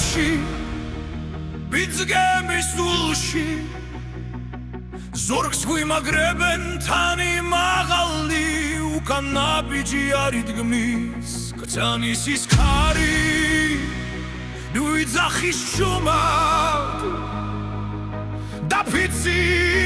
გარეში ბიძგემის ულში ზურგს გვიმაგრებენ თანი მაღალი უკან ნაბიჯი არ იდგმის კცანის ის ქარი ნუიძახის შუმად და ფიცი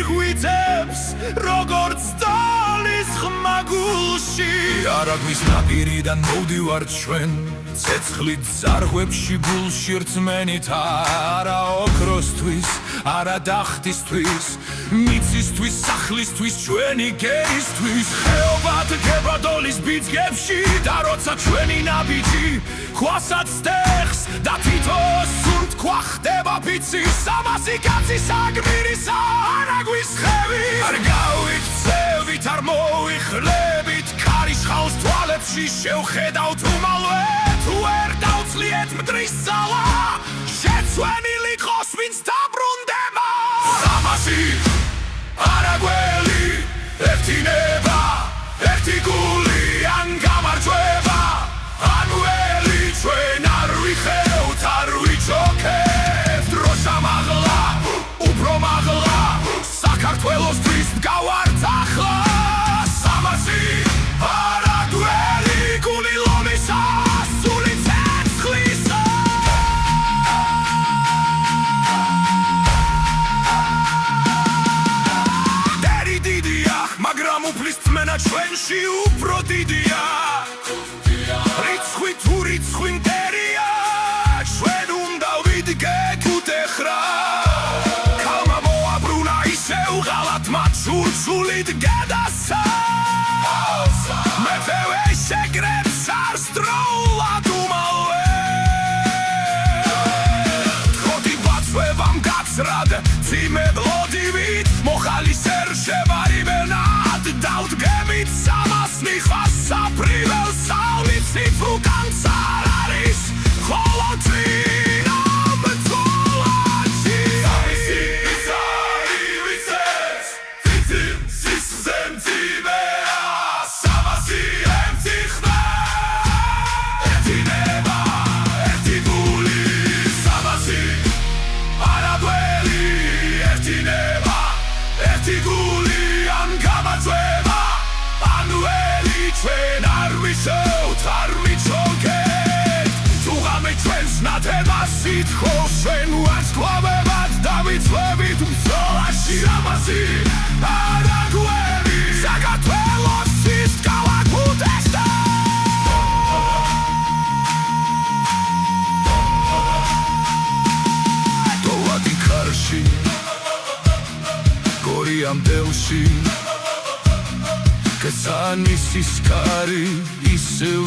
ღვიძებს როგორც ძალის ხმაგულში არაგვის ნაპირიდან მოვდივართ ჩვენ ცეცხლით ზარღვებში გულში რწმენით არა ოქროსთვის არა დახტისთვის მიწისთვის სახლისთვის ჩვენი გერისთვის ხეობად გებადოლის ბიძგებში და როცა ჩვენი ნაბიჯი ქვასაც სტეხს და თითო სუნთქვა ხდება ფიცი სამასი კაცი საგმირისა არაგვის ხევი არ გავიქცევით არ მოვიხლებით ქარის ხალს თვალებში შევხედავთ უმალვე თუ ვერ დავწლიეთ მტრის ძალა შეცვენილი ყოს ვინც დაბრუნდება სამასი არაგველი ერთინება ერთი გული ან გამარჯვება ანუელი ჩვენ არ ვიხევთ არ ვიჩოქებთ დროშა მაღლა უფრო მაღლა საქართველოსთვის დგავართ ახლა სამასი არაგველი გული ლომისა სული ცეცხლისა დერი დიდია მაგრამ უფლის წმენა ჩვენში უფრო დიდია რიცხვი თუ რიცხვი მტერია ჩვენ უნდა ვიდგეთ უტეხრა ქალმა მოაბრუნა ისევ ღალატ მათ სულსულით გადასცა მეფევე შეკრებს არსდროულად უმალვე თქოთი ბაცვებამ გაცრად ძიმე ბლოდივით მოხალი სერშევარივენად დავდგემით სამას ნიხვას საფრიველ სალმით ციფრუკან ცარ არის ხოლო წინა მძოლაში სამისი ბიზარი ვიცეს ციცი სისზე მძიმეა სამასი ემციხნა ერთინება ერთი გული სამასი არაგველი ერთინება ერთი გული ან გამარჯვება ანუელი ჩვენ არ ვიშევთ არ ვიჩოქებთ თუ ღამე ჩვენს ნათებას ითხოვს ჩვენ ვარსკვლავებად დავიცლებით ბრძოლაში სამასი არაგველი საქართველოსის კალათბურთესთან დოვადი ქარში გორიამ დელში კცანის ის ქარი ისევ